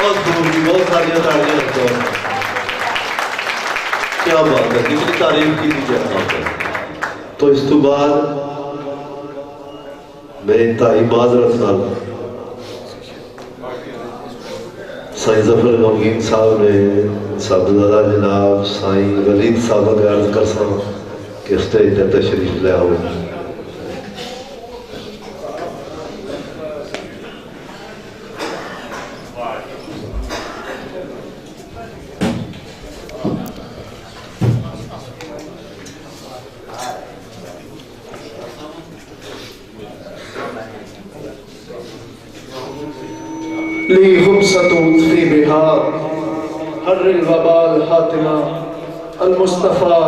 بہت خوب جی، بہت ساری تالیاں رکھتا ہوں. کیا بات ہے، کتنی تعریف کی تھی کیا بات ہے. تو اس تو بعد میں انتہائی معذرت نال سائیں ظفر غمگین صاحب نے صاحبزادہ جناب سائیں ولید صاحب کا عرض کر سا کہ اسٹیج تے تشریف لے آؤ. لی خبصة في بحار حر الوبال حاتمہ المصطفى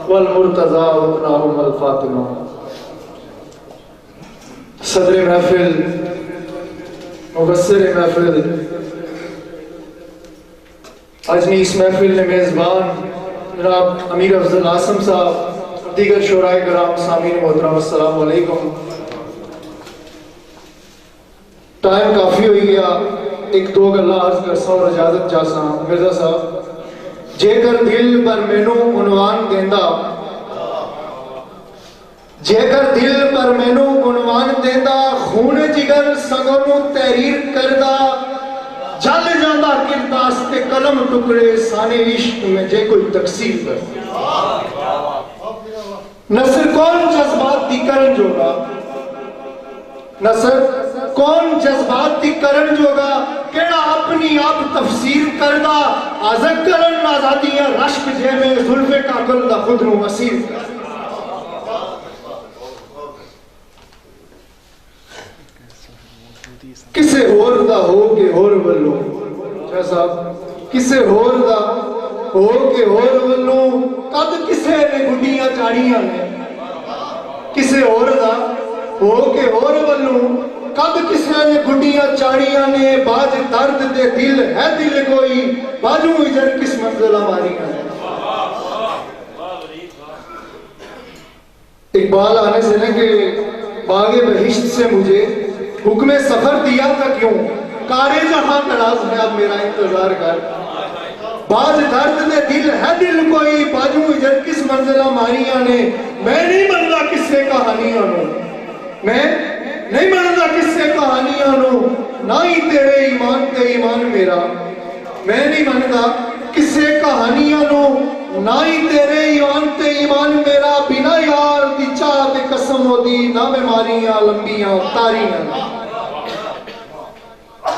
والمرتضى وابناہم الفاطمہ. صدر محفل، مبصر محفل، آج اس محفل میں میزبان جناب امیر افضل عاصم صاحب، دیگر شورائے کرام، سامعین محترم، السلام علیکم. ٹائم کافی ہوئی گیا، ایک دو گلہ عرض کرسا اور اجازت جاسا. مرزا صاحب جے کر دل پر مینو عنوان دیندا، جے کر دل پر مینو عنوان دیندا، خون جگر سگوں تحریر کردا، جل جاندہ کرداس تے قلم ٹکڑے سانے عشق میں جے کوئی تقسیم کر. نصر کون جذبات دی کرن جوگا، نصر کون جذبات دی کرن جوگا، کیڑا اپنی آپ تفسیر کردہ، آزک کرن آزادیاں رشک جے میں ظلف کاکل دا خود نو اسیر کر. کسے ہور دا ہو کے ہور ولو، شاہ صاحب کسے ہور دا ہو کے ہور ولو، قد کسے نے گھڑیاں چاڑیاں نے، کسے ہور دا ہو کے ہور ولو، قد کسے نے گھڑیاں چاڑیاں نے، باج درد دے دل ہے دل کوئی، باجوں اجر کس منزل ہماریاں نے. اقبال آنے سے نے کہ باغ بہشت سے مجھے حکم سفر دیا تھا کیوں، کارے جہاں تراز ہے اب میرا انتظار کر. باز درد دے دل ہے دل کوئی، باجوں اجر کس منزل ہماریاں نے. میں نہیں منگا کس سے کہانیاں نو، میں نہیں منگا کس سے کہانیاں نو، نہ ہی تیرے ایمان تے ایمان میرا. میں نہیں منگا کس سے کہانیاں نو، نہ ہی تیرے ایمان تے ایمان میرا. بنا یار دی چاہ تے قسم ہو دی، نہ بیماریاں لمبیاں تاریاں.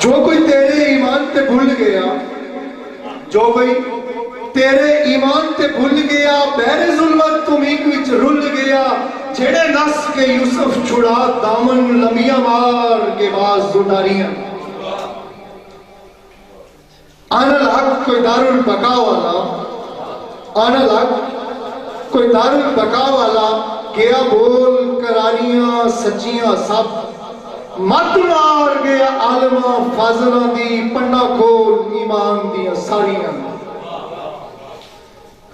جو کوئی تیرے ایمان تے بھول گیا، جو کوئی تیرے ایمان تے بھول گیا، بہر ظلمت تم ایک وچ رل گیا. جھڑے نس کے یوسف چھڑا دامن، لمبیاں مار کے باز زٹاریاں. آنا الحق کوئی دار البقا والا، آنا الحق کوئی دار البقا والا، گیا بول کراریاں سچیاں سب. مت مار گیا عالمہ فاضلہ دی، پنڈا کھول ایمان دیاں ساریاں.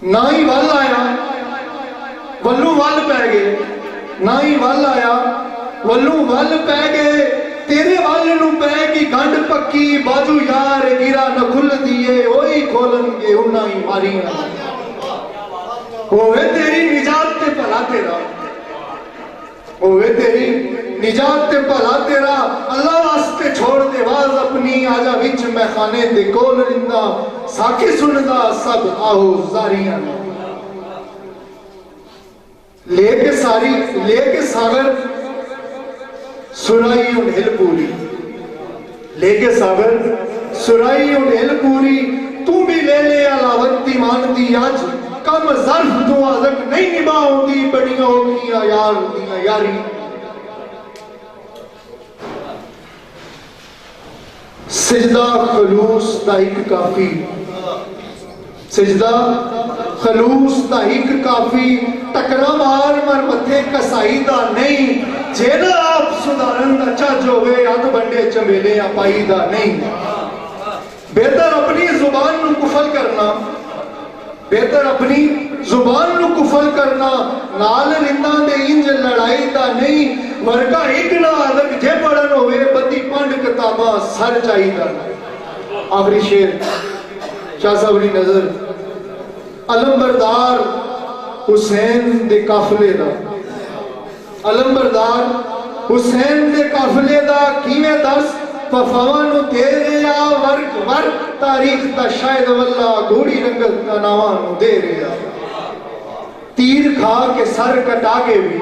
نہ ہی ول آیا ولو ول پہ گئے، نہ ہی ول آیا ولو ول پہ گئے. تیرے ول نو پہ کی گنڈ پکی، باجو یار گیرا نہ کھل دیئے، وہی کھولن گے انہاں ہی ماریاں. ہوئے تیری نجات تے بھلا تیرا، ہوئے تیری نجات تے بھلا تیرا. اللہ واسطے چھوڑ دے واز اپنی، آجا وچ میں خانے دے کول رندہ، ساکھی سندا سب آہو زاریاں. لے کے ساغر سرائی انہل پوری، لے کے ساغر سرائی انہل پوری. تو بھی لے لے علاوت ایمان دی، آج کم ظرف تو آزک نہیں نباؤں دی، بڑیاں ہو گیا یار دیاں یاری. سجدہ خلوص دا ایک کافی، سجدہ خلوص دا ایک کافی. ٹکرا مار مر متھے کسائی دا نہیں، جینا آپ سدھارن دا چاچ ہوئے، ہاتھ بنڈے چمیلے اپائی دا نہیں. بہتر اپنی زبان نو کفل کرنا، بہتر اپنی زبان نو کفل کرنا، نال رندہ دے انج لڑائی دا نہیں. ورکا ایک نہ آدھک جے پڑھن ہوئے، بدی پانڈ کتاباں سر چاہی دا. آخری شیر شاہ صبری نظر علمبردار حسین دے قافلے دا علمبردار حسین دے قافلے دا کیویں دس وفاواں نو دے رہا ورق ورق تاریخ دا شاید واللہ گھوڑی رنگت دا نواں نو دے رہا تیر کھا کے سر کٹا کے بھی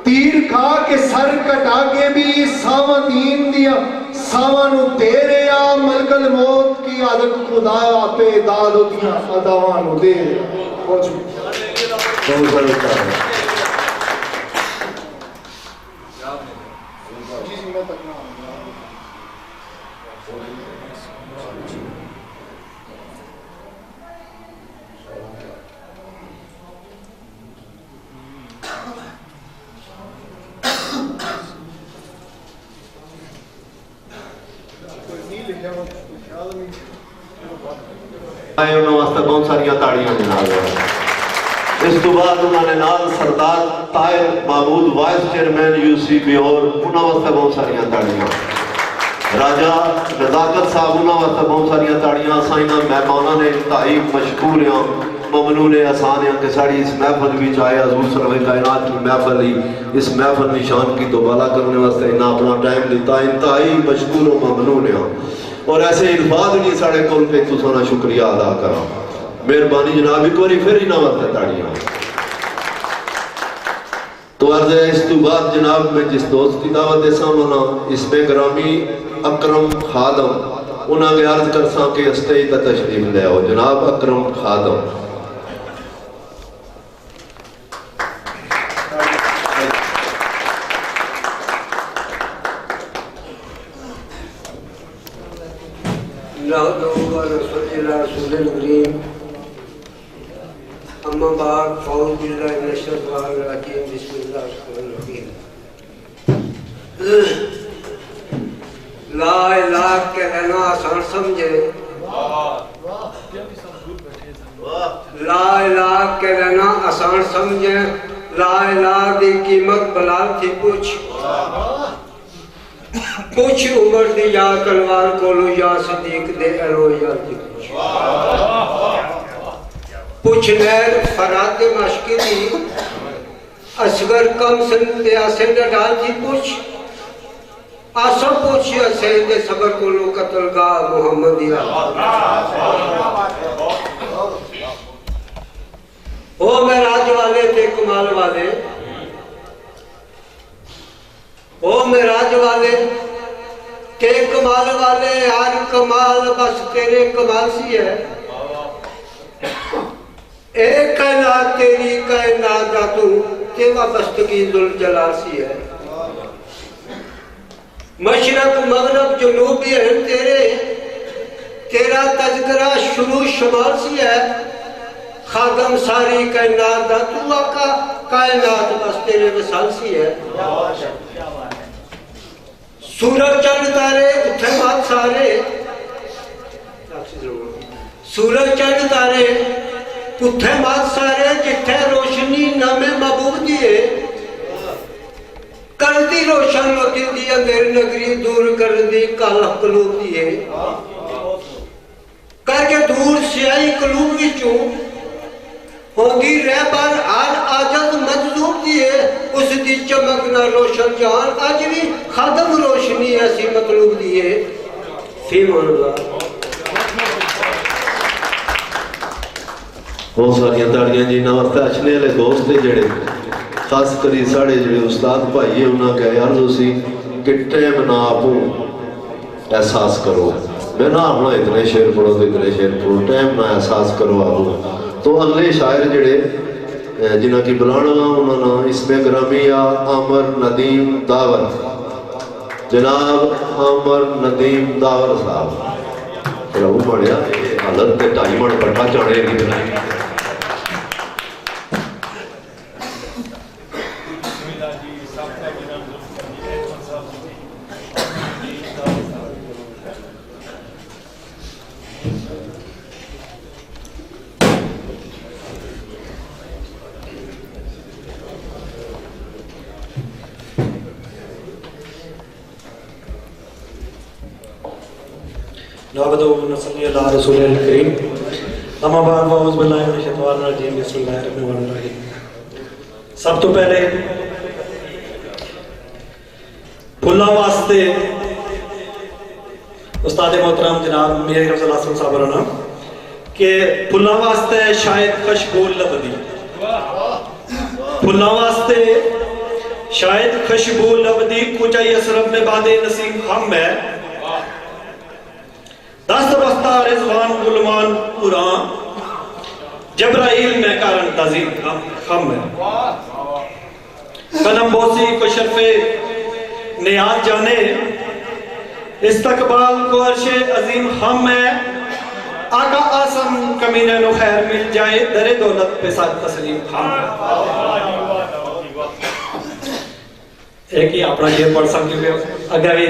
تیر کھا کے سر کٹا کے بھی ساواں دین دیا ساواں نو دے رہا ملک الموت کی عادت خدا پہ داد ہوتیاں اداواں نو دے رہا بہت سارا انہوں واسطے بہت ساریاں تاڑیاں جناب اس تو بعد انہوں نے نال Sardar Tahir Mahmood vice chairman U C بی اور انہوں واسطے بہت ساریاں تاڑیاں راجہ نزاکت صاحب انہوں واسطے بہت ساریاں تاڑیاں سائنہ مہمانہ نے انتہائی مشکور ہیں ممنون احسان ہیں کہ ساڑی اس محفل بھی چاہے حضور سرور کائنات کی محفل ہی اس محفل نشان کی دوبالا کرنے واسطے انہاں اپنا ٹائم دیتا انتہائی مشکور و ممنون ہیں اور ایسے الفاظ نہیں ساڑے کول پہ تو سونا شکریہ ادا کرا مہربانی جناب ایک باری پھر ہی نہ واسطے تاڑیاں تو عرض ہے اس تو بعد جناب میں جس دوست کی دعوت دے سامنا اس میں گرامی اکرم خادم انہاں کے عرض کر ساں کہ اسٹیج تا تشریف لے آؤ جناب اکرم خادم رسول الکریم اما بعد فاعوذ باللہ من الشیطان الرجیم بسم اللہ الرحمن الرحیم لا الہ کہنا آسان سمجھے لا الہ کہنا آسان سمجھے لا الہ دی قیمت بلال تھی پوچھ عمر دی یا تلوار کولو یا صدیق دے ارو یا دی پوچھ نیر فراد دے مشکی دی اصغر کم سن دے آسن ڈال تھی پوچھ آسا پوچھی حسین دے صبر کولو قتل گاہ محمدیہ او معراج والے تے کمال والے او معراج والے تے کمال والے ہر کمال بس تیرے کمال سی ہے اے کائنات تیری کائنات دا تو تے وابستگی ذوالجلال سی ہے مشرق مغرب جنوب یہ تیرے تیرا تذکرہ شروع شمال سی ہے خادم ساری کائنات دا تو آقا کائنات بس تیرے وصال سی ہے سورج چند تارے اتھے بات سارے سورج چند تارے اتھے بات سارے جتھے روشنی نام محبوب دیئے کر دی روشن ہوتی دی اندر نگری دور کر دی کالا قلوب دیئے کر کے دور سیائی قلوب وچوں ہوگی رہبر آج آجد مجذوب دیئے اس دی چمکنا روشن جان آج بھی خادم روشنی ایسی مطلوب دیئے فیمان اللہ بہت ساریاں تاڑیاں جی نواستے اچھنے لے دوستے جڑے خاص کری ساڑے جڑے استاد بھائیے انہاں کہ یار دوسی کہ ٹیم نہ آپوں احساس کرو میں نہ ہونا اتنے شیر پڑھو تو اتنے شیر پڑھو ٹیم نہ احساس کرو آپوں تو اگلے شاعر جڑے جنہاں کی بلانا انہوں نے اس میں گرامیہ عامر ندیم داور جناب عامر ندیم داور صاحب پھر وہ پڑھیا حالت تے ٹائی من پٹھا چاڑے گی بنائی نعبدہ و نصلی علی رسول الکریم اما بعد اعوذ باللہ من الشیطان الرجیم بسم اللہ الرحمن الرحیم. سب تو پہلے پھلا واسطے استاد محترم جناب میر رضی اللہ صاحب رہنا کہ پھلا واسطے شاید خوشبو لبدی پھلا واسطے شاید خوشبو لبدی کچھ اسرب میں باد نسیم ہم ہے دست بستہ رضوان غلمان قرآن جبرائیل میں کارن تعظیم ہم ہے قدم بوسی کو شرف نیاز جانے استقبال کو عرش عظیم ہم ہے آقا آسم کمینے نو خیر مل جائے در دولت پہ ساتھ تسلیم ہم ہے. ایک ہی اپنا یہ پڑھ سکتے ہوئے اگر بھی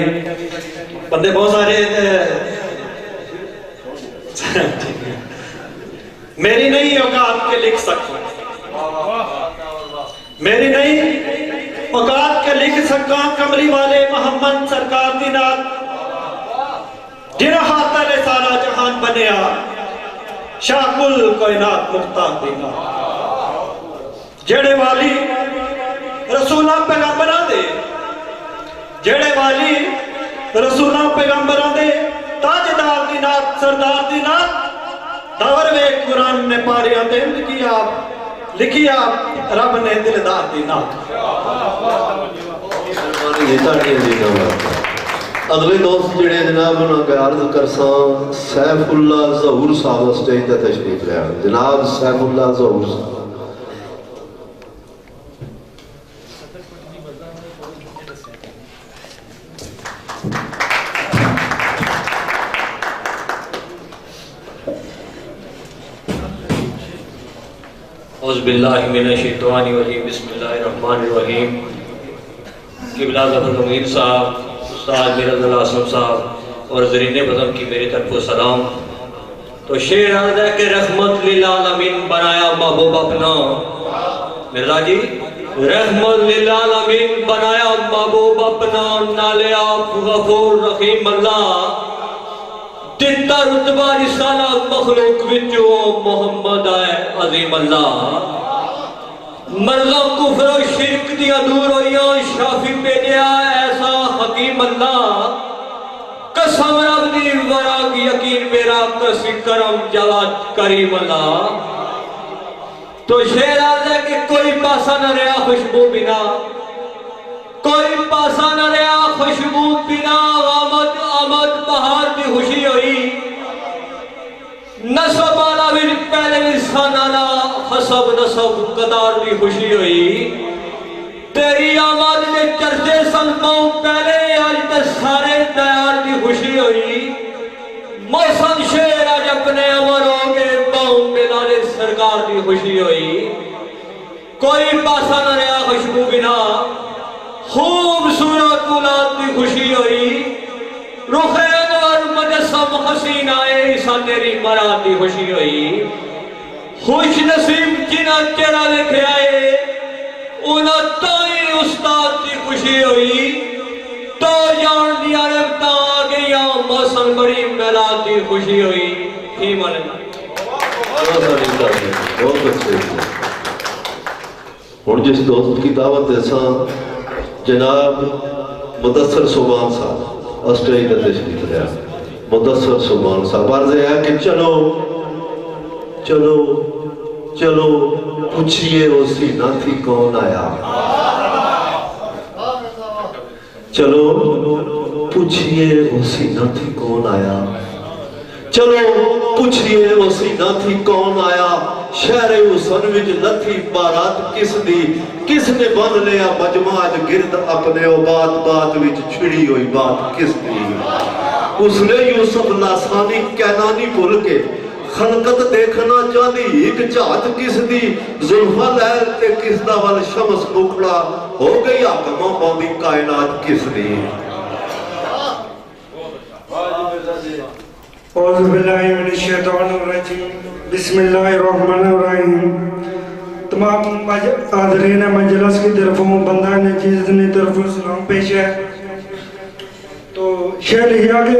بندے بہت سارے میری نہیں اوقات کے لکھ سکتا میری نہیں اوقات کے لکھ سکتا کمری والے محمد سرکار دی نات جنہ خاطر سارا جہان بنیا شاہ کل کائنات مختار دی نات جڑے والی رسولہ پیغمبران دے جڑے والی رسولہ پیغمبران دے تاجدار دی نات سردار دی نات دور میں قرآن نے پاری آتے لکھی آپ رب نے دلدار دی نات. اگلے دوست جڑے جناب انہوں کے عرض کرساں سیف اللہ ظہور صاحب اسٹیج تے تشریف لے آئے جناب سیف اللہ ظہور صاحب. اعوذ باللہ من الشیطان الرجیم بسم اللہ الرحمن الرحیم. قبلہ ظفر امیر صاحب استاد میرا اللہ صاحب اور زرین بزم کی میری طرف و سلام. تو شعر عرض ہے کہ رحمت للعالمین بنایا محبوب اپنا مرزا جی رحمت للعالمین بنایا محبوب اپنا نالے آپ غفور رحیم اللہ تیتا رتبہ رسالہ مخلوق وچوں محمد آئے عظیم اللہ. مرزا کفر و شرک دیا دور ہوئیاں شافی پہ دیا ایسا حکیم اللہ قسم رب دی ورا کی یقین میرا کسی کرم جواد کریم اللہ. تو شعر آج ہے کہ کوئی پاسا نہ رہا خوشبو بنا کوئی پاسا نہ رہا خوشبو بنا آمد آمد بہار دی خوشی ہوئی نصب آلا بھی پہلے انسان آلا حسب نصب قدار دی خوشی ہوئی تیری آمد نے چرچے سنپاؤں پہلے آج تے سارے دیار دی خوشی ہوئی موسم شیر آج اپنے عمر ہو گئے باؤں ملالے سرکار دی خوشی ہوئی. کوئی پاسا نہ رہا خوشبو بنا خوبصورت اولاد دی خوشی ہوئی رخ انور مجسم حسین آئے عیسیٰ تیری مراد دی خوشی ہوئی. خوش نصیب جنہ چہرہ لکھے آئے انہاں تائیں استاد دی خوشی ہوئی تو جان دیا رفتہ آگیا موسم بڑی میلاد دی خوشی ہوئی. ہی مانے بہت اچھے اور جس دوست کی دعوت ایسا جناب مدثر سبحان صاحب اسٹیج تے تشریف لے آئے. مدثر سبحان صاحب عرض ہے کہ چلو چلو چلو پوچھئے وہ سینہ تھی کون آیا چلو پوچھئے وہ سینہ تھی کون آیا چلو پوچھئے وہ سینہ تھی کون آیا شہر حسن وچ لتھی بارات کس دی کس نے بن لیا مجموعہ گرد اپنے او بات بات وچ چھڑی ہوئی بات کس دی. اس نے یوسف لاسانی کینانی بھول کے خلقت دیکھنا چاہتی ایک چاہت کس دی زلفہ لہر تے کس دا وال شمس بکڑا ہو گئی آقمہ باندی کائنات کس دی. اعوذ باللہ من الشیطان الرجیم بسم اللہ الرحمن الرحیم. تمام حاضرین مجلس کی طرفوں بندہ نے چیز نے طرفوں سلام پیش ہے. تو شعر لکھا کہ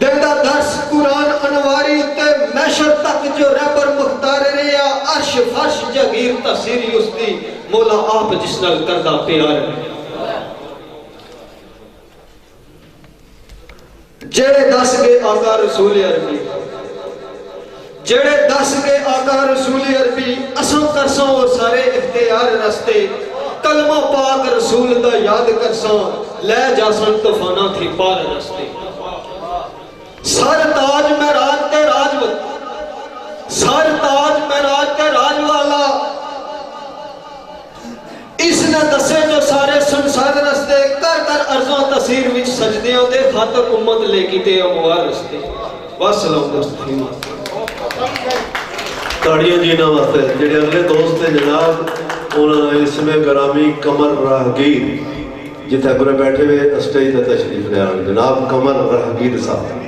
دیندہ درس قرآن انواری تے محشر تک جو رہبر مختار رہا عرش فرش جگیر تحصیری اس دی مولا آپ جس نال کردہ پیار جڑے دس گے آقا رسول عربی جڑے دس گے آقا رسول عربی اساں کرساں وہ سارے اختیار رستے کلمہ پاک رسول دا یاد کرساں لے جاسن طوفانہ تھی پار رستے سر تاج معراج تے راج سر تاج معراج تے راج والا اس نے دسے جو سارے سنسار رستے کر کر ارزاں تصیر وچ سجدیاں دے خاطر امت لے کی تے اموار رستے والسلام دوستین تاڑیاں جینا واسطے جڑے اگلے دوست ہیں جناب انہوں نے اسم گرامی قمر راہگیر جتھے پورے بیٹھے ہوئے اسٹیج تے تشریف لے آن جناب قمر راہگیر صاحب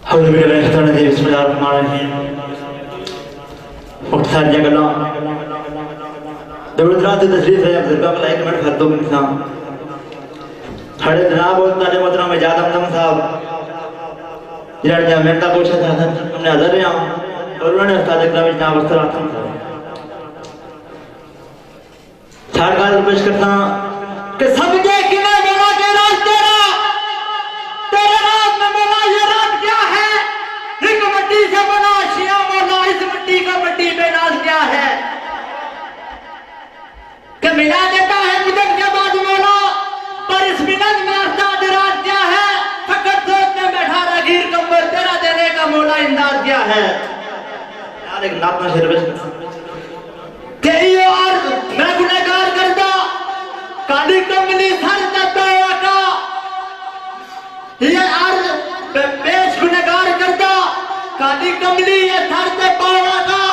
حضور میرے بہتر نے بسم اللہ الرحمن الرحیم وقت ساری جگہ اللہ دولت رات تشریف ہے بزرگاہ کا ایک منٹ خطوں میں نظام کھڑے جناب اور تعلیم محترم اجاد امدم صاحب جنہوں نے امریکہ پوچھا تھا ہم نے حضر رہا اور انہوں نے استاد اکرام جناب استر آتم صاحب چھاڑ گاہ پیش کرتا کہ سمجھے کہ میں مولا کے راز تیرا تیرے راز میں مولا یہ راز کیا ہے ایک مٹی سے بنا شیعہ مولا اس مٹی کا مٹی پہ ناز کیا ہے کہ ملا دیتا ہے مدد کے بعد مولا پر اس مدد میں ارتاد راز کیا ہے فقط سوچ میں بیٹھا راگیر کمبر تیرا دینے کا مولا انداز کیا ہے یار ایک ناپنا شیر بس کہ یہ عرض میں گنہگار کرتا کالی کملی سر جاتا آقا یہ عرض پیش گنہگار کرتا کالی کملی یہ سر سے پاوا کا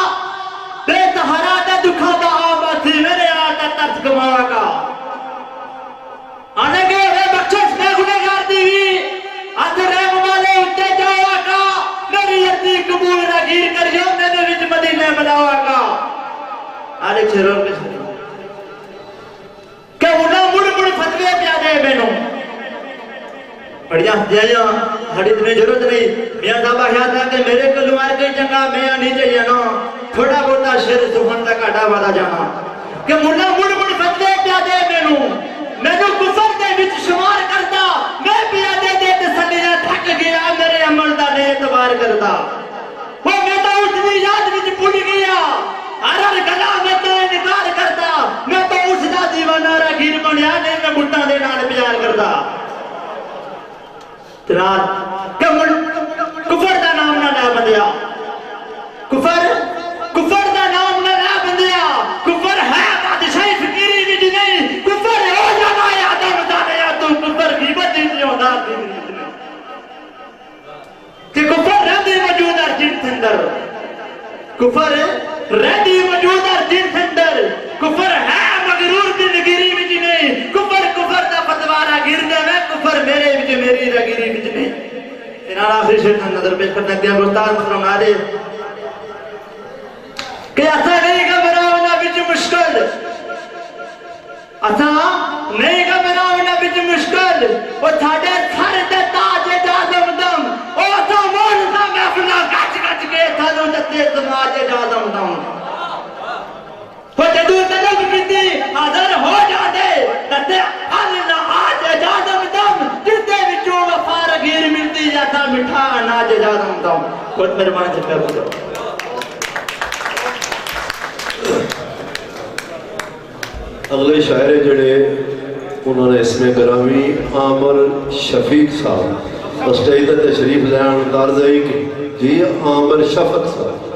بے سہارا دے دکھا دا آباسی میرے آتا ترس کماوا کا آنے گئے اے بخشش میں گنہگار دیوی آج رحم والے اٹھے جاؤ آقا میری عرضی قبول راگیر کریو میرے وچ مدینے بناو آقا آلے چھرور کے چھرور کہ انہاں مڑ مڑ فتوے پیا دے بینوں پڑھیا جائیاں حدیث میں ضرورت نہیں میاں صاحب خیال تھا کہ میرے کلوار کے جنگا میں نہیں چاہیے نا تھوڑا بہتا شیر سخن تک اٹھا والا جانا کہ مڑا مڑ مڑ فتوے پیا دے میں نو کفر دے وچ شمار کرتا میں پیا دے تسلیاں تھک گیا میرے عمل دا نہیں اعتبار کرتا وہ میں تو اس دی یاد وچ بھول گیا ہر گلا میں تو انکار کرتا میں تو اس دا دیوانہ راگیر بنیا نہیں میں بٹاں دے نال پیار کرتا رات کفر دا نام نہ لے بندیا کفر دا نام نہ لے بندیا کفر ہے بادشاہی فقیری وچ نہیں کفر ہو جانا ہے آدم دانیا تو کفر غیبت دی ہونا کہ کفر رہندی موجود ہے جن اندر کفر رہندی موجود ہے جن اندر کفر ہے مغرور دی نگیری وچ نہیں کفر دا فتوارا گر دے میں کفر میرے وچ میری راگیری وچ نہیں انہاں آخری شیر نظر پیش کرنے دیا گفتار محترم نادے کہ ایسا نہیں گھبراؤنا بچ مشکل ایسا نہیں گھبراؤنا بچ مشکل وہ تھاڑے سر دے تاج اجازم دم وہ ایسا مون سا محفلہ گچ گچ کے تھانوں دتے سماج اجازم دم وہ جدو طلب کیتی حاضر ہو جاتے دتے اللہ آج اجازم دم جس دے وچوں وفا راگیر ملتی جاتا مٹھا اناج اجازم دم خود میرے مان سے پہ بولو اگلے شاعر جڑے انہوں نے اسم گرامی عامر شفیق صاحب اسٹیج تے تشریف لیان دارزائی کی جی عامر شفق صاحب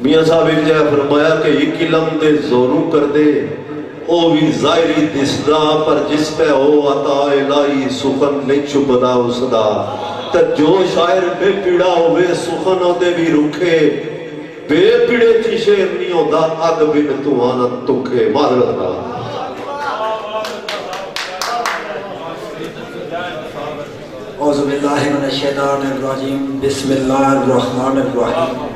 میاں صاحب ایک جگہ فرمایا کہ یہ قلم دے زوروں کر دے او بھی ظاہری دسدا پر جس پہ ہو عطا الہی سخن نہیں چبدا اسدا تے جو شاعر بے پیڑا ہوئے سخن ہوتے بھی رکھے بے پیڑے تھی شیر نہیں ہوتا اگ بن توانت تکھے معذرت نہ اعوذ باللہ من الشیطان الرجیم بسم اللہ الرحمن الرحیم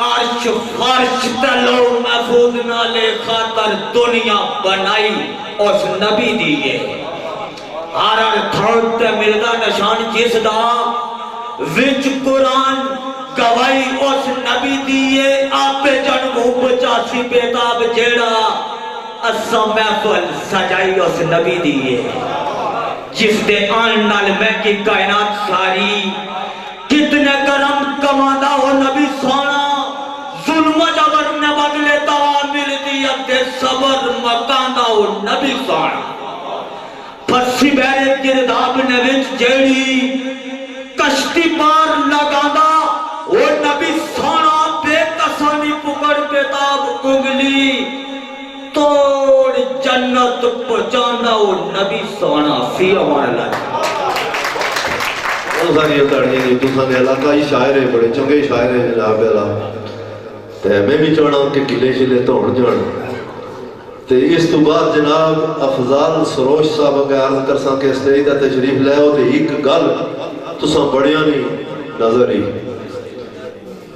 عرش فرش تلو محفوظ نالے خاطر دنیا بنائی اس نبی دیئے ہر تھوڑ تے ملدا نشان جس دا وچ قرآن گوائی اس نبی دیئے آپ جنمو 85 بیتاب جیڑا اسا محفل سجائی اس نبی دیئے جس دے آن نال میں کی کائنات ساری کتنے کرم کمانا ہو نبی سونا ظلم جبر نے بدلے تعامل دیت دے صبر مکانا ہو نبی سونا پھسی بیرے گرداب نے وچ جیڑی کشتی پار لگانا وہ نبی سونا بے کسانی پکڑ کتاب انگلی توڑ جنت پہنچانا وہ نبی سونا فی امان اللہ بہت ساری تاڑیاں جی تساں دے علاقائی شاعر ہیں بڑے چنگے شاعر ہیں جناب اللہ تے میں بھی چاہنا کہ قلعے شلے توڑ جان تے اس تو بعد جناب افضال سروش صاحب کا عرض کرساں کہ اسٹیج تے تشریف لے آؤ تے ایک گل تساں بڑیاں نہیں نظر ہی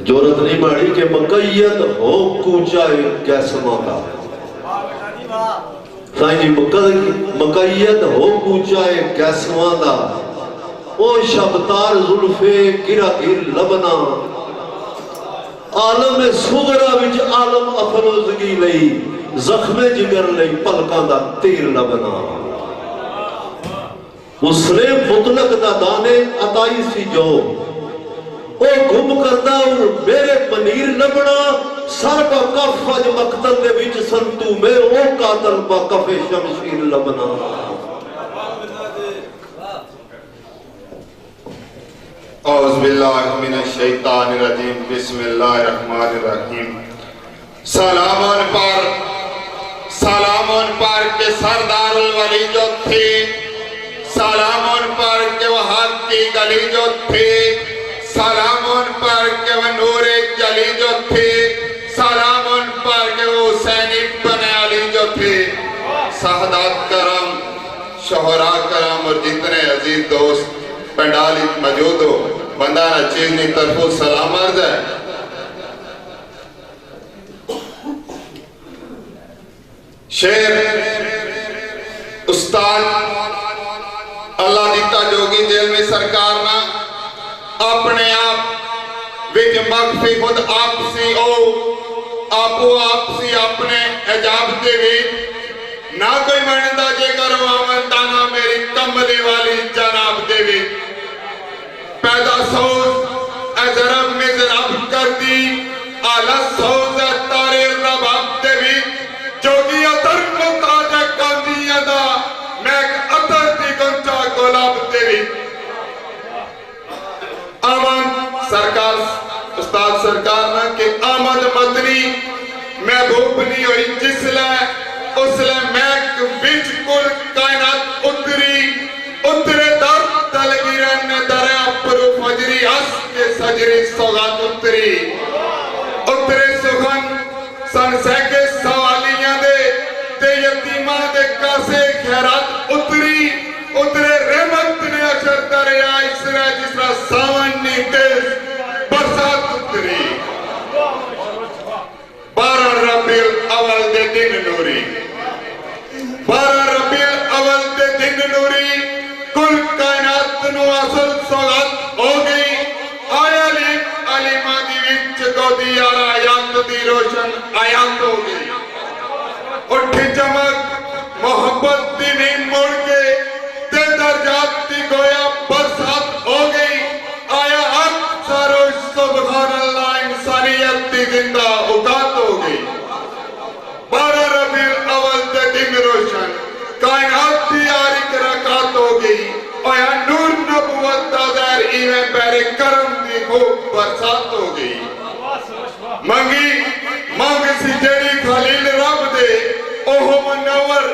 جورت نہیں بڑی کہ مقید ہو کوچا کیسما کا سائیں جی مقید ہو کوچا کیسما دا او شبتار زلفے گرا گر لبنا عالم صغرا وچ عالم افروزگی لئی زخم جگر لئی پلکاں دا تیر لبنا اسرے مطلق دا دانے عطائی سی جو او گم کرنا اور میرے پنیر لبنا سر کا کف اج مقتل دے وچ سنتو میں او قاتل با کف شمشیر لبنا اعوذ باللہ من الشیطان الرجیم بسم اللہ الرحمن الرحیم سلام ان پر کے سردار الولی جو تھے سلام ان پر کے وہ حق کی گلی جو تھے سلام ان پر کے وہ نور جلی جو تھے سلام ان پر کے وہ حسین ابن علی جو تھے سعادت کرم شہراء کرم اور جتنے عزیز دوست پنڈالی موجود ہو بندہ نہ چیز نہیں طرفو سلام عرض ہے شیر استاد اللہ دیتا جوگی جیل میں سرکار نہ اپنے آپ وچ مغفی خود آپ سی او آپو آپ سی اپنے اجاب دے وچ نہ کوئی منندہ جے کرو آمنتانا میری کملی والی جناب دے وچ پیدا سوز اے ضرب میں ضرب کر دی آلہ سوز اے تارے رباب دے وچ جوگی اتر مقاج کاندی ادا میں ایک اتر دی گنچا گلاب دے وچ آمد سرکار استاد سرکار نہ کہ آمد مدنی محبوب نہیں ہوئی جس لئے اس لئے میں بچ کل کائنات اترے در تلگی رہنے دریا پرو فجری اس کے سجری سوگات اترے سخن سن سیکے سوالیاں دے تے یتیمہ دے کاسے خیرات اترے رحمت نے اچھر دریا اس رہ جس رہ ساون نیتیز برسات اتری 12 ربیع اول دے دن نوری 12 ربیع اول دے دن نوری کل کائنات نو اصل سوگت ہو گئی آیا علی مادی وچ کو دیارا آیات دی روشن آیات ہو گئی اٹھی چمک محبت دی نہیں موڑ کے تے درجات دی گویا برسات ہو گئی آیا حق سروش سبحان اللہ انسانیت دی زندہ اگات ہو گئی 12 ربیع اول دے دن روشن کائنات دی آرک رکات ہو گئی آیا نور نبوت دا دیر ایویں پیرے کرم دی خوب برسات ہو گئی مانگ سی جڑی خلیل رب دے اوہ منور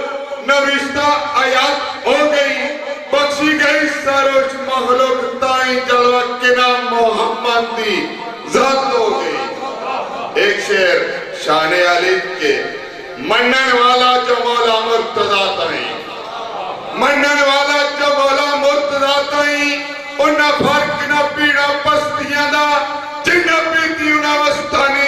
نوشتہ آیات ہو گئی بخشی گئی سروش مخلوق تائیں جلوہ کنا محمد دی ذات ہو گئی ایک شعر شان علی کے منن والا جو مولا مرتضی تائیں منن والا جو مولا مرتضی تائیں انہا فرق نہ پیڑا پستیاں دا جنہ پیتی انہا وستانی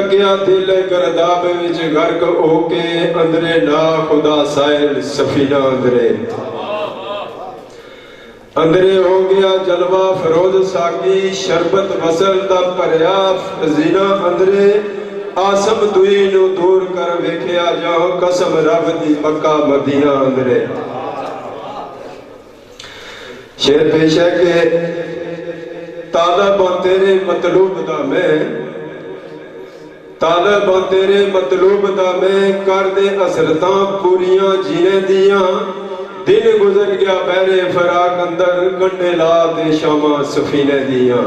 لگیا دل گرداب وچ غرق ہو کے اندرے نا خدا سائل سفینہ اندرے ہو گیا جلوہ فروز ساکی شربت وصل دا پریا زینہ اندرے آسم دوئی نو دور کر ویکھیا جاؤ قسم رب دی مکہ مدینہ اندرے شیر پیش ہے کہ طالب تیرے مطلوب دا میں طالب تیرے مطلوب دا میں کر دے اثرتاں پوریاں جینے دیاں دن گزر گیا بہرے فراق اندر کنڈے لا دے شامہ سفینے دیاں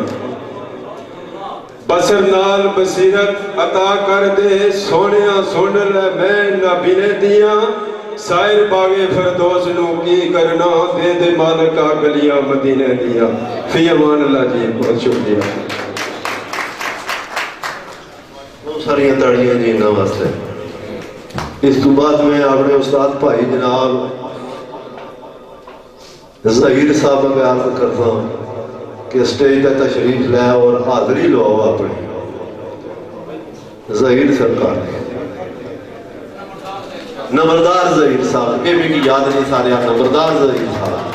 بسر نال بصیرت عطا کر دے سونیاں سن لے میں نبینے دیاں سائر باغے فردوس نو کی کرنا دے دے مالکہ گلیاں مدینے دیاں فی امان اللہ جی بہت شکریہ بہت ساری تاڑیاں جی انہاں واسطے اس تو بعد میں اپنے استاد بھائی جناب ظہیر صاحب میں عرض کرتا ہوں کہ سٹیج پہ تشریف لے اور حاضری لو اپنی ظہیر سرکار نمبردار ظہیر صاحب یہ بھی یاد نہیں سارے نمبردار ظہیر صاحب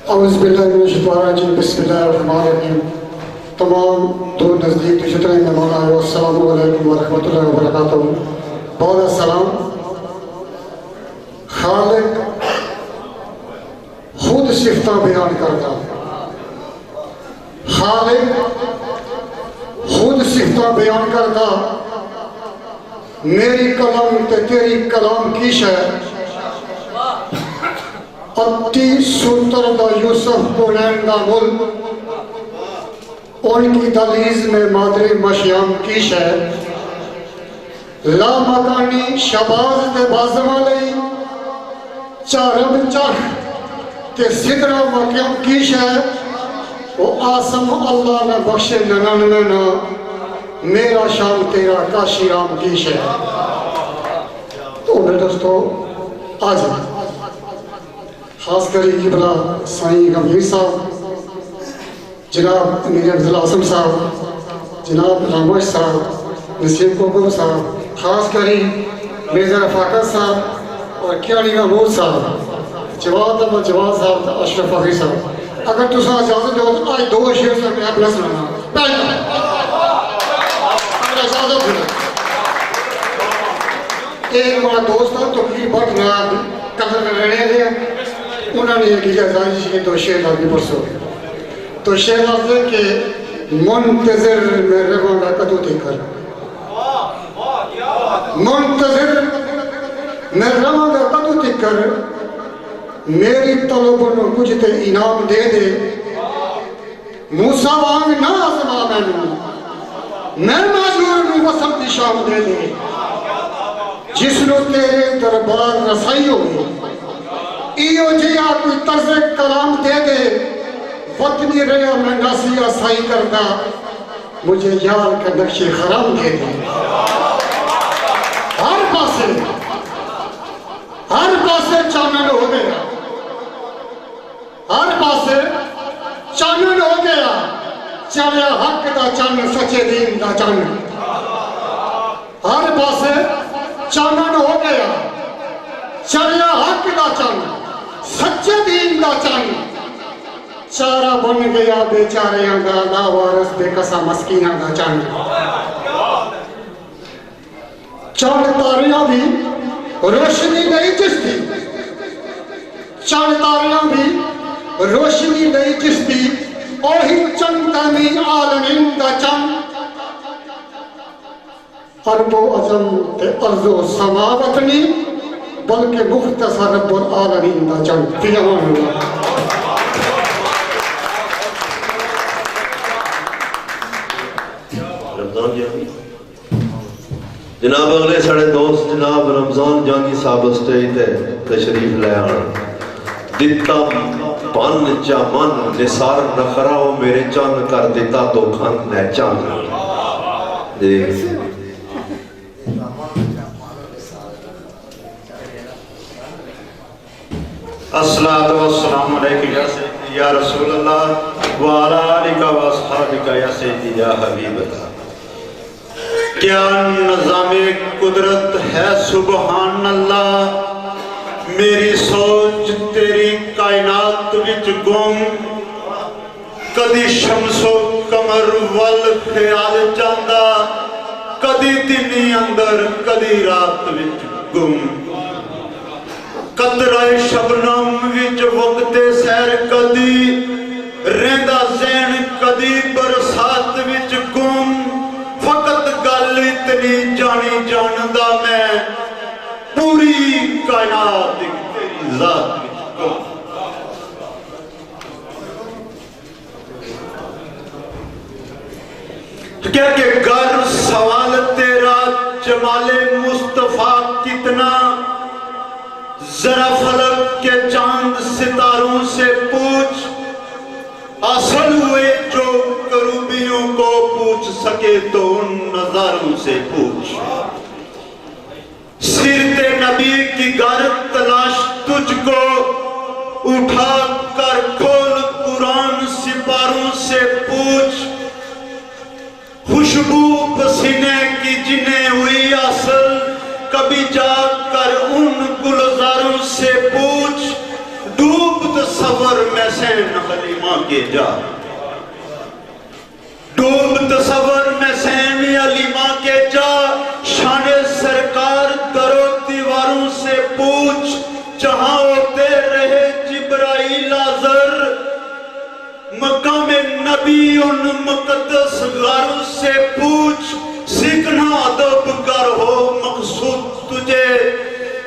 اعوذ باللہ من الشیطان الرجیم بسم اللہ الرحمن الرحیم تمام دور نزدیک جتنے مہمان آئے السلام علیکم ورحمۃ اللہ وبرکاتہ بہت السلام خالق خود صفتہ بیان کرتا خالق خود صفتہ بیان کرتا میری کلام تے تیری کلام کی شہ اتی ستر دا یوسف بولین دا مل ان کی دلیز میں مادری مشیام کی شہ لا مکانی شباز تے بازمہ لئی چارب چاہ تے صدرہ مکیم کی شہ وہ آسم اللہ نے بخشے ننانوے نا میرا شام تیرا کاشی رام کی شہ تو میرے دوستو آج خاص کری قبلہ سائیں غمیر صاحب جناب امیر عبداللہ عاصم صاحب جناب رامش صاحب نسیم کوکو صاحب خاص کری مرزا رفاقت صاحب اور کیانی غمور صاحب جواد احمد جواد صاحب تا اشرف فخری صاحب اگر تسا اجازت دو تو آج دو شیر سے میں اپنا سنانا پہلے اگر اجازت دو ایک ہمارا دوست تھا تو کلی بڑھ نام قدر میں رہنے دیا انہوں نے یہ کیا ازائی جی کے دو شیر آگے پرسو تو شیر آگے کہ منتظر میں رہوں گا کدو دے کر منتظر میں رہوں گا کدو دے کر میری طلبوں نے کچھ تے انعام دے دے موسیٰ وانگ نہ آزما میں معذور نو وسم دی شام دے دے جس نو تیرے دربار رسائی ہوئی ایو جیا کوئی طرز کلام دے دے وطنی ریا میں ناسی آسائی کردہ مجھے یار کا نقش خرام دے دے ہر پاسے چانن ہو گیا ہر پاسے چانن ہو گیا چلیا حق دا چان سچے دین دا چان ہر پاسے چانن ہو گیا چلیا حق دا چان سچے دین دا چان چارہ بن گیا بیچاریاں دا لاوارس بے قصہ مسکینہ دا چان چاند تاریاں بھی روشنی نہیں جس دی چاند تاریاں بھی روشنی نہیں جس دی اوہی چند تامی عالمین دا چند عرب و عظم تے ارض و سماوتنی بلکہ مختصر رب العالمین دا چند فی امان اللہ جناب اگلے سڑے دوست جناب رمضان جانی صاحب اسٹیج تے تشریف لے آنا دیتا پن چا من نثار نخراؤ میرے چان کر دیتا تو کھن نے چان السلام علیکم یا سیدی یا رسول اللہ وعلی آلک و اصحابک یا سیدی یا حبیب اللہ. کیا نظام قدرت ہے سبحان اللہ. میری سوچ تیری کائنات وچ گم. کدی شمس و قمر ول خیال جاندا, کدی دن اندر کدی رات وچ گم. قطرہ شبنم وچ وقت سیر کدی رہندا ذہن کدی برسات وچ گم. فقط گل اتنی جانی جاندا میں پوری کائنات تیری ذات وچ گم. کیا کہ گر سوال تیرا جمال مصطفیٰ کتنا, ذرا فلک کے چاند ستاروں سے پوچھ. اصل ہوئے جو کروبیوں کو پوچھ سکے تو ان نظاروں سے پوچھ. سیرت نبی کی گر تلاش تجھ کو اٹھا کر کھول قرآن سپاروں سے پوچھ. خوشبو پسینے کی جنہیں ہوئی اصل کبھی جا کر ان گلزاروں سے پوچھ. ڈوب تصور میں سین حلیمہ کے جا, ڈوب تصور میں سین حلیمہ کے جا. شان سرکار درو دیواروں سے پوچھ. جہاں ہوتے رہے جبرائیل حاضر, مقام نبی ان مقدس غاروں سے پوچھ. سیکھنا ادب گر ہو مقصود تجھے,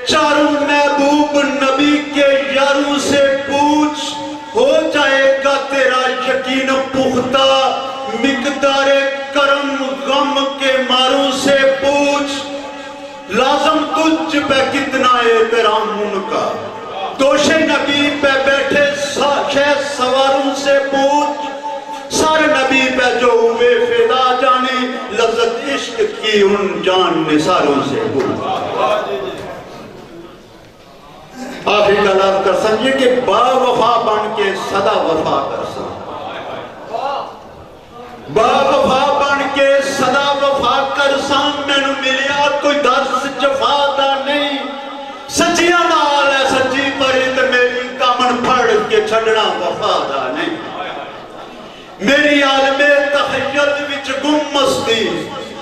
چاروں محبوب نبی کے یاروں سے پوچھ. ہو جائے گا تیرا یقین پختہ, مقدار کرم غم کے ماروں سے پوچھ. لازم تجھ پہ کتنا احترام ان کا, دوش نبی پہ بیٹھے شہ سواروں سے پوچھ. سر نبی پہ جو ہوئے فدا جانے, لذت عشق کی ان جان نثاروں سے پوچھ. آخری کا لفظ کر سن یہ کہ با وفا بن کے صدا وفا کر سن. با وفا بن کے صدا وفا کر سن. مینو ملیا کوئی درس جفا دا نہیں, سچیاں نال ہے سچی پری تے میری کامن پھڑ کے چھڈنا وفا دا نہیں. میری عالم تخیل وچ گم مستی,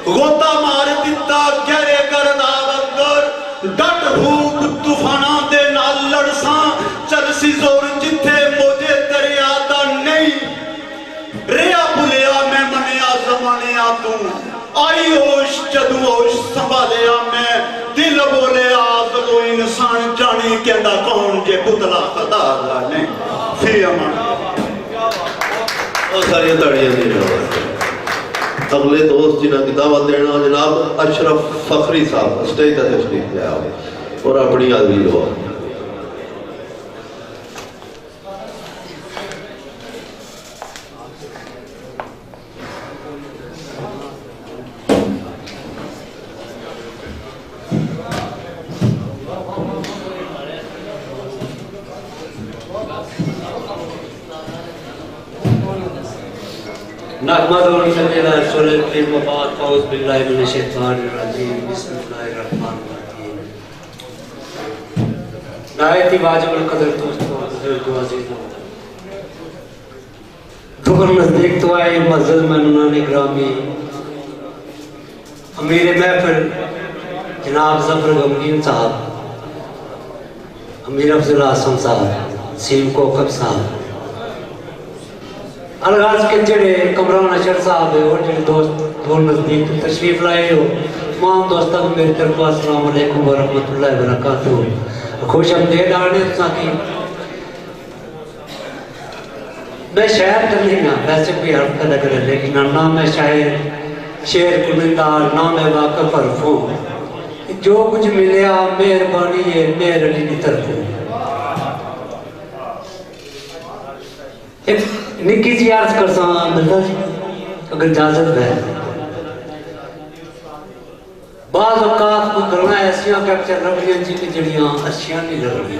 غوطہ مار دتا گہرے گرداب اندر. ڈٹ ہوپ طوفاناں دے نال لڑساں, چلسی زور جتھے موجے دریا دا نہیں. ریا بھلیا میں منیا زمانیا تو, آئی ہوش جدو ہوش سنبھالیا میں. دل بولیا تو انسان جانی کہندا کون جے پتلا خدا دا نہیں. فی امان. اور ساری تاڑیاں دی جواب. اگلے دوست جنہاں کی دعوت دینا جناب اشرف فخری صاحب اسٹیج تے تشریف لے آؤ اور اپنی حاضری لو. نحمد و نصلی علی رسول الکریم وبعد فاعوذ باللہ من الشیطان الرجیم بسم اللہ الرحمن الرحیم. نہایت ہی واجب القدر دوستوں بزرگ عزیزوں, دور نزدیک تو آئے معزز مہمانان گرامی, امیر محفل جناب ظفر غمگین صاحب, امیر افضل اعظم صاحب, سیم کوکب صاحب, الغاز کے جڑے کمران اشر صاحب اور جڑے دوست دور نزدیک تشریف لائے ہو, تمام دوستوں کو میری طرف السلام علیکم ورحمۃ اللہ وبرکاتہ. خوش آمدید آنے کی. میں شاعر تو نہیں ہوں, ویسے بھی حرف کا لگ رہا, لیکن نہ میں شاعر شعر کنندہ نہ میں واقف حرف ہوں. جو کچھ ملیا مہربانی ہے مہر علی کی طرف ہوں. ایک نکی جی عرض کر ساں ملتا جی اگر اجازت ہے. بعض اوقات کو کرنا ایسیاں کیپچر رکھنیاں جی کہ جڑیاں اچھیاں نہیں لگ رہی.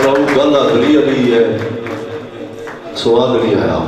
گل آخری علی ہے سوال نہیں آیا